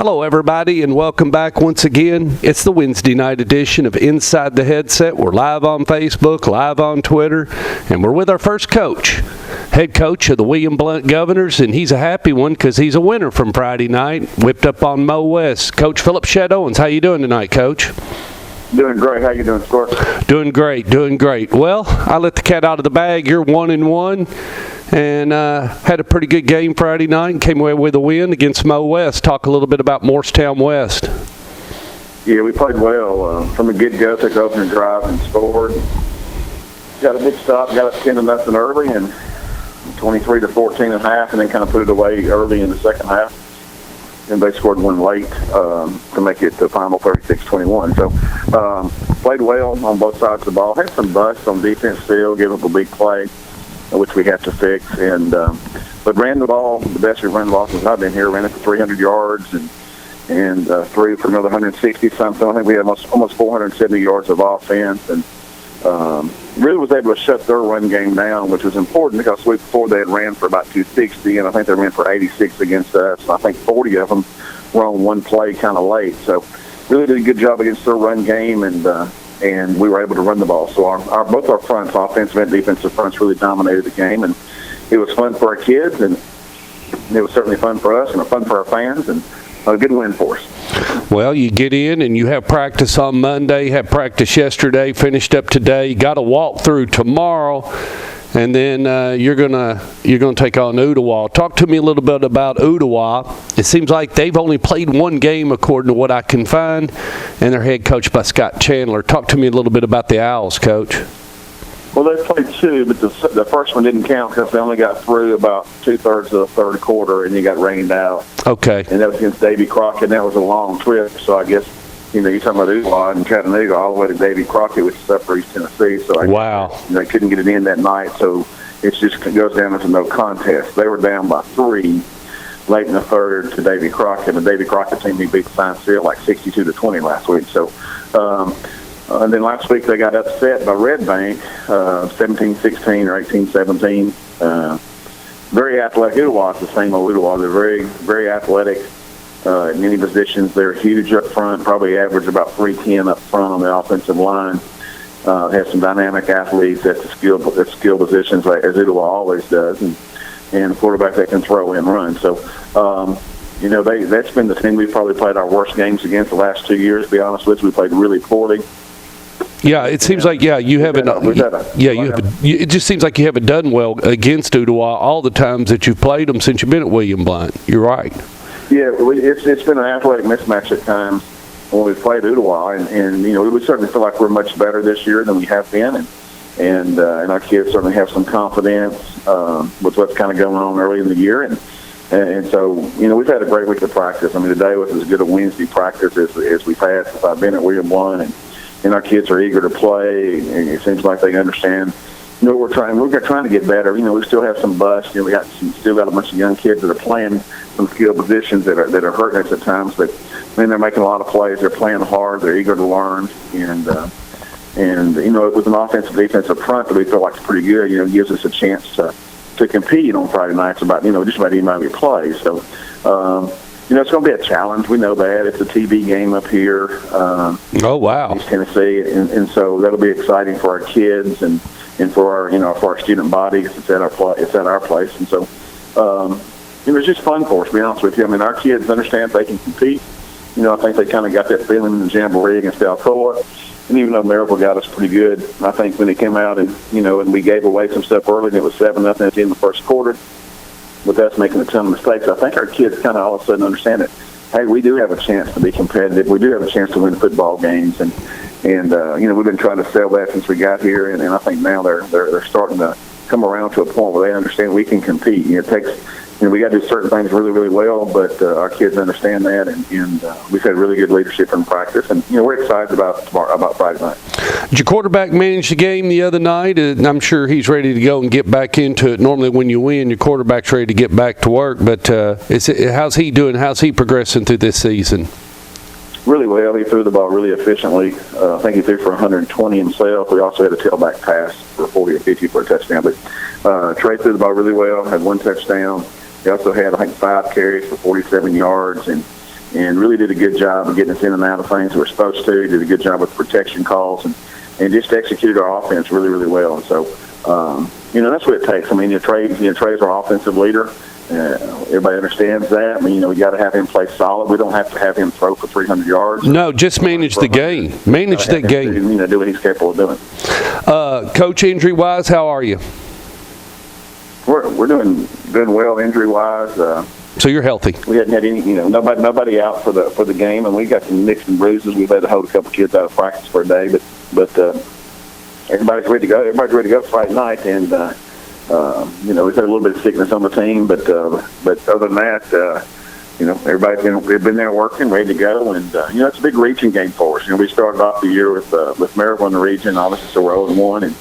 Hello, everybody, and welcome back once again. It's the Wednesday night edition of Inside the Headset. We're live on Facebook, live on Twitter, and we're with our first coach, head coach of the William Blount Governors, and he's a happy one because he's a winner from Friday night, whipped up on Mo West. Coach Philip Shadowens, how you doing tonight, Coach? Doing great. How you doing, Scott? Doing great. Well, I let the cat out of the bag. You're 1-1. And had a pretty good game Friday night and came away with a win against Mo West. Talk a little bit about Morristown West. Yeah, we played well. From the get-go, took the opening drive and scored. Got a big stop, got up 10-0 early, and 23-14 at half, and then kind of put it away early in the second half. And they scored one late to make it the final 36-21. So played well on both sides of the ball. Had some busts on defense still, gave up a big play, which we have to fix, and but ran the ball the best we've run the ball since I've been here. Ran it for 300 yards and threw for another 160 something. I think we had almost 470 yards of offense, and really was able to shut their run game down, which was important because the week before they had ran for about 260, and I think they ran for 86 against us. And I think 40 of them were on one play kind of late. So really did a good job against their run game, and we were able to run the ball. So both our fronts, offensive and defensive fronts, really dominated the game, and it was fun for our kids, and it was certainly fun for us and fun for our fans, and a good win for us. Well, you get in and you have practice on Monday, had practice yesterday, finished up today, got a walkthrough tomorrow, and then you're gonna take on Ottawa. Talk to me a little bit about Ottawa. It seems like they've only played one game, according to what I can find, and they're head coached by Scott Chandler. Talk to me a little bit about the Owls, Coach. Well, they played two, but the first one didn't count because they only got through about two-thirds of the third quarter, and you got rained out. Okay. And that was against Davy Crockett, and that was a long trip. So I guess, you're talking about Ottawa and Chattanooga all the way to Davy Crockett, which is up for East Tennessee. So they couldn't get it in that night, so it goes down as a no contest. They were down by 3 late in the third to Davy Crockett. The Davy Crockett team beat the Science Hill like 62-20 last week. So, and then last week they got upset by Red Bank, 17-16 or 18-17. Very athletic. Ottawa is the same old Ottawa. They're very, very athletic in many positions. They're huge up front, probably average about 310 up front on the offensive line. Have some dynamic athletes at the skill positions, like as Ottawa always does, and a quarterback that can throw and run. So, that's been the team we've probably played our worst games against the last 2 years. To be honest with you, we played really poorly. Yeah, it seems like you haven't. It just seems like you haven't done well against Ottawa all the times that you've played them since you've been at William Blount. You're right. Yeah, it's been an athletic mismatch at times when we've played Ottawa, and we certainly feel like we're much better this year than we have been, and our kids certainly have some confidence with what's kind of going on early in the year, and so we've had a great week of practice. I mean, today was as good a Wednesday practice as we've had since I've been at William Blount, and our kids are eager to play, and it seems like they understand. We're trying to get better. We still have some busts. We still got a bunch of young kids that are playing some skill positions that are hurting us at times, but they're making a lot of plays. They're playing hard. They're eager to learn, and with an offensive defensive front that we feel like is pretty good, it gives us a chance to compete on Friday nights about just about anybody we play. So it's going to be a challenge. We know that. It's a TV game up here. Oh, wow. East Tennessee, and so that'll be exciting for our kids and for our student body. It's at our place, and so it's just fun for us, to be honest with you. I mean, our kids understand they can compete. I think they kind of got that feeling in the Jamboree against Alcoa. And even though Maryville got us pretty good, I think when they came out and we gave away some stuff early, and it was 7-0 at the end of the first quarter, with us making a ton of mistakes, I think our kids kind of all of a sudden understand that, hey, we do have a chance to be competitive. We do have a chance to win football games, and we've been trying to sell that since we got here, and I think now they're starting to come around to a point where they understand we can compete. It takes. We got to do certain things really, really well, but our kids understand that, and we've had really good leadership in practice, and we're excited about Friday night. Did your quarterback manage the game the other night? And I'm sure he's ready to go and get back into it. Normally when you win, your quarterback's ready to get back to work, but how's he doing? How's he progressing through this season? Really well. He threw the ball really efficiently. I think he threw for 120 himself. We also had a tailback pass for 40 or 50 for a touchdown, but Trey threw the ball really well, had one touchdown. He also had, I think, 5 carries for 47 yards, and and really did a good job of getting us in and out of things we're supposed to. Did a good job with protection calls and just executed our offense really, really well. And so, that's what it takes. I mean, Trey's our offensive leader. Everybody understands that. I mean, we got to have him play solid. We don't have to have him throw for 300 yards. No, just manage the game. Manage the game. Do what he's capable of doing. Coach, injury-wise, how are you? We're doing well injury-wise. So you're healthy. We hadn't had any, nobody out for the game, and we got some nicks and bruises. We've had to hold a couple kids out of practice for a day, but everybody's ready to go. Everybody's ready to go Friday night, and we've had a little bit of sickness on the team, but other than that, they've been there working, ready to go, and it's a big region game for us. We started off the year with Maryville in the region, obviously, so we're 0-1,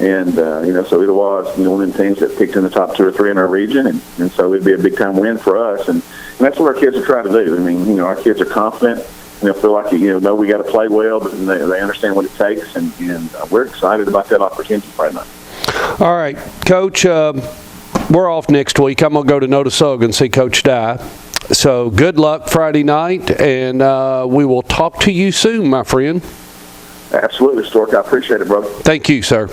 and so it was one of the teams that picked in the top 2 or 3 in our region, and so it'd be a big time win for us, and that's what our kids are trying to do. I mean, our kids are confident. Feel like know we got to play well, but they understand what it takes, and we're excited about that opportunity right now. All right, Coach, we're off next week. I'm going to go to Notasulga and see Coach Dye. So good luck Friday night, and we will talk to you soon, my friend. Absolutely, Stork. I appreciate it, brother. Thank you, sir.